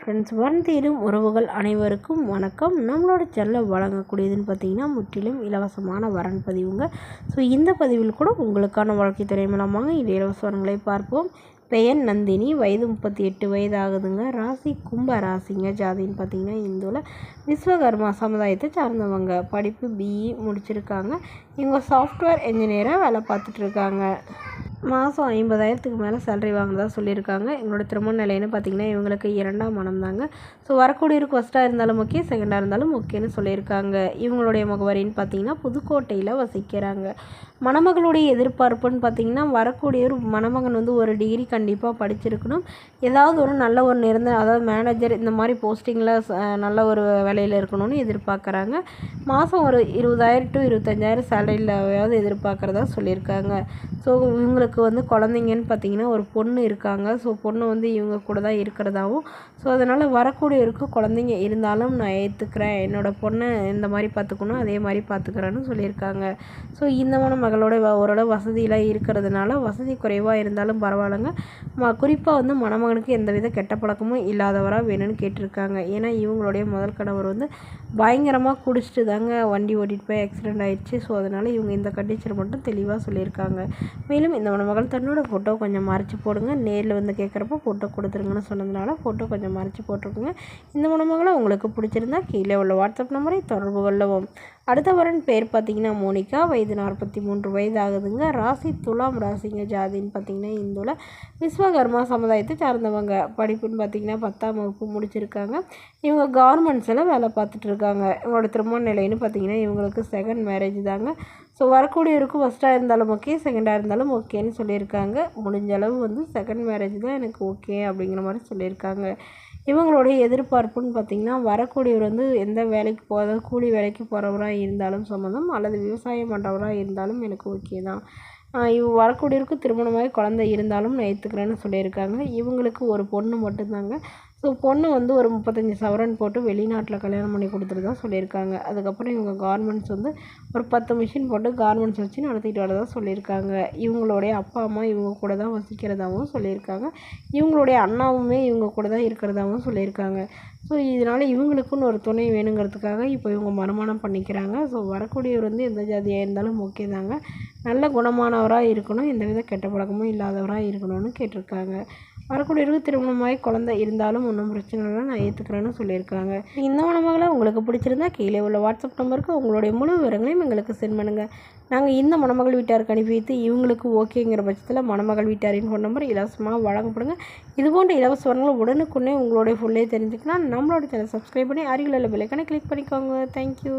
Friends, வருந்தேறும் உறவுகள் அனைவருக்கும் வணக்கம். நம்மளோட சேனலில் வழங்கக்கூடியதுன்னு பார்த்தீங்கன்னா முற்றிலும் இலவசமான வரன் பதிவுங்க. ஸோ இந்த பதிவில் கூட உங்களுக்கான வாழ்க்கை துறை மூலமாக இந்த இலவச வரன்களை பார்ப்போம். பெயர் நந்தினி, வயது 38 வயது ஆகுதுங்க. ராசி கும்ப ராசிங்க. ஜாதின்னு பார்த்தீங்கன்னா இந்துவில் விஸ்வகர்மா சமுதாயத்தை சார்ந்தவங்க. படிப்பு பிஇ முடிச்சிருக்காங்க. இவங்க சாஃப்ட்வேர் என்ஜினியராக வேலை பார்த்துட்ருக்காங்க. மாதம் 50,000க்கு மேலே சேலரி வாங்கினதாக சொல்லியிருக்காங்க. எங்களோட திருமண நிலைன்னு பார்த்திங்கன்னா இவங்களுக்கு 2ஆம் மனம் தாங்க. ஸோ வரக்கூடியவருக்கு ஃபஸ்ட்டாக இருந்தாலும் ஓகே, செகண்டாக இருந்தாலும் ஓகேன்னு சொல்லியிருக்காங்க. இவங்களுடைய முகவரின்னு பார்த்திங்கன்னா புதுக்கோட்டையில் வசிக்கிறாங்க. மணமகளுடைய எதிர்பார்ப்புன்னு பார்த்திங்கன்னா வரக்கூடியவர் மணமகன் வந்து ஒரு டிகிரி கண்டிப்பாக படிச்சிருக்கணும். ஏதாவது ஒரு நல்ல ஒரு அதாவது மேனேஜர் இந்த மாதிரி போஸ்டிங்கில் நல்ல ஒரு வேலையில் இருக்கணும்னு எதிர்பார்க்குறாங்க. மாதம் ஒரு 20,000 to 25,000 சேலரியிலாவது எதிர்பார்க்குறதா சொல்லியிருக்காங்க. ஸோ இவங்களுக்கு வந்து குழந்தைங்கன்னு பார்த்திங்கன்னா ஒரு பொண்ணு இருக்காங்க. ஸோ பொண்ணு வந்து இவங்க கூட தான் இருக்கிறதாவும், ஸோ அதனால் வரக்கூடியவருக்கு குழந்தைங்க இருந்தாலும் நான் ஏற்றுக்கிறேன், என்னோடய பொண்ணை இந்த மாதிரி பார்த்துக்கணும் அதே மாதிரி பார்த்துக்கிறேன்னு சொல்லியிருக்காங்க. ஸோ இந்த மகளோட ஓரளவு வசதியெலாம் இருக்கிறதுனால வசதி குறைவாக இருந்தாலும் பரவாயில்லைங்க. குறிப்பாக வந்து மணமகனுக்கு எந்தவித கெட்ட பழக்கமும் இல்லாதவராக வேணும்னு கேட்டிருக்காங்க. ஏன்னா இவங்களுடைய முதல் கணவர் வந்து பயங்கரமாக குடிச்சிட்டு தாங்க வண்டி ஓட்டிகிட்டு போய் ஆக்சிடெண்ட் ஆகிடுச்சு. ஸோ அதனால் இவங்க இந்த கண்டிஷன் மட்டும் தெளிவாக சொல்லியிருக்காங்க. மேலும் இந்த மணமகள் தன்னோட ஃபோட்டோ கொஞ்சம் மறைச்சி போடுங்க, நேரில் வந்து கேட்குறப்போ ஃபோட்டோ கொடுத்துருங்கன்னு சொன்னதுனால ஃபோட்டோ கொஞ்சம் மறைச்சி போட்டிருக்குங்க. இந்த மணமகளை உங்களுக்கு பிடிச்சிருந்தா கீழே உள்ள வாட்ஸ்அப் நம்பரை தொடர்பு கொள்ளவும். அடுத்த வரன் பேர் பார்த்திங்கன்னா மோனிகா, வயது 43 வயது ஆகுதுங்க. ராசி துலாம் ராசிங்க. ஜாதின்னு பார்த்திங்கன்னா இந்துவில் விஸ்வகர்மா சமுதாயத்தை சார்ந்தவங்க. படிப்புன்னு பார்த்திங்கன்னா 10ஆம் வகுப்பு முடிச்சிருக்காங்க. இவங்க கார்மெண்ட்ஸில் வேலை பார்த்துட்ருக்காங்க. இவங்களோட திருமண நிலைன்னு பார்த்திங்கன்னா இவங்களுக்கு செகண்ட் மேரேஜ் தாங்க. ஸோ வரக்கூடியவருக்கு ஃபஸ்ட்டாக இருந்தாலும் ஓகே, செகண்டாக இருந்தாலும் ஓகேன்னு சொல்லியிருக்காங்க. முடிஞ்ச அளவு வந்து செகண்ட் மேரேஜ் தான் எனக்கு ஓகே அப்படிங்கிற மாதிரி சொல்லியிருக்காங்க. இவங்களுடைய எதிர்பார்ப்புன்னு பார்த்திங்கன்னா வரக்கூடியவர் வந்து எந்த வேலைக்கு போகாத கூலி வேலைக்கு போகிறவராக இருந்தாலும் சம்மந்தம், அல்லது விவசாயம் பண்ணுறவராக இருந்தாலும் எனக்கு ஓகே தான். வரக்கூடியவருக்கு திருமணமாகி குழந்தை இருந்தாலும் நான் ஏற்றுக்கிறேன்னு சொல்லியிருக்காங்க. இவங்களுக்கு ஒரு பொண்ணு மட்டும்தாங்க. ஸோ பொண்ணு வந்து ஒரு 35 சவரன் போட்டு வெளிநாட்டில் கல்யாணம் பண்ணி கொடுத்துருதா சொல்லியிருக்காங்க. அதுக்கப்புறம் இவங்க கார்மெண்ட்ஸ் வந்து ஒரு 10 மிஷின் போட்டு கார்மெண்ட்ஸ் வச்சு நடத்திட்டு வரதா சொல்லியிருக்காங்க. இவங்களுடைய அப்பா அம்மா இவங்க கூட தான் வசிக்கிறதாகவும் சொல்லியிருக்காங்க. இவங்களுடைய அண்ணாவுமே இவங்க கூட தான் இருக்கிறதாகவும் சொல்லியிருக்காங்க. ஸோ இதனால் இவங்களுக்குன்னு ஒரு துணை வேணுங்கிறதுக்காக இப்போ இவங்க மறுமணம் பண்ணிக்கிறாங்க. ஸோ வரக்கூடியவர் வந்து எந்த ஜாதியாக இருந்தாலும் ஓகே தாங்க. நல்ல குணமானவராக இருக்கணும், எந்தவித கெட்ட பழக்கமும் இல்லாதவராக இருக்கணும்னு கேட்டிருக்காங்க. வரக்கூடியவருக்கு திருமணமாகி குழந்தை இருந்தாலும் ஒன்றும் பிரச்சனை இல்லை, நான் ஏற்றுக்கிறேன்னு சொல்லியிருக்காங்க. இந்த மணமகளை உங்களுக்கு பிடிச்சிருந்தா கீழே உள்ள வாட்ஸ்அப் நம்பருக்கு உங்களுடைய முழு விவரங்களையும் எங்களுக்கு சென்ட் பண்ணுங்கள். நாங்கள் இந்த மணமகள் வீட்டாருக்கு அனுப்பி வைத்து இவங்களுக்கு ஓகேங்கிற பட்சத்தில் மணமகள் வீட்டாரின் ஃபோன் நம்பர் இலவசமாக வழங்கப்படுங்க. இதுபோன்ற இலவச வரங்களை உடனுக்குன்னே உங்களுடைய ஃபுல்லே தெரிஞ்சுக்கலாம். நம்மளோட சேனல் சப்ஸ்கிரைப் பண்ணி அருகில் உள்ள பெல் ஐகானை கிளிக் பண்ணிக்கோங்க. தேங்க்யூ.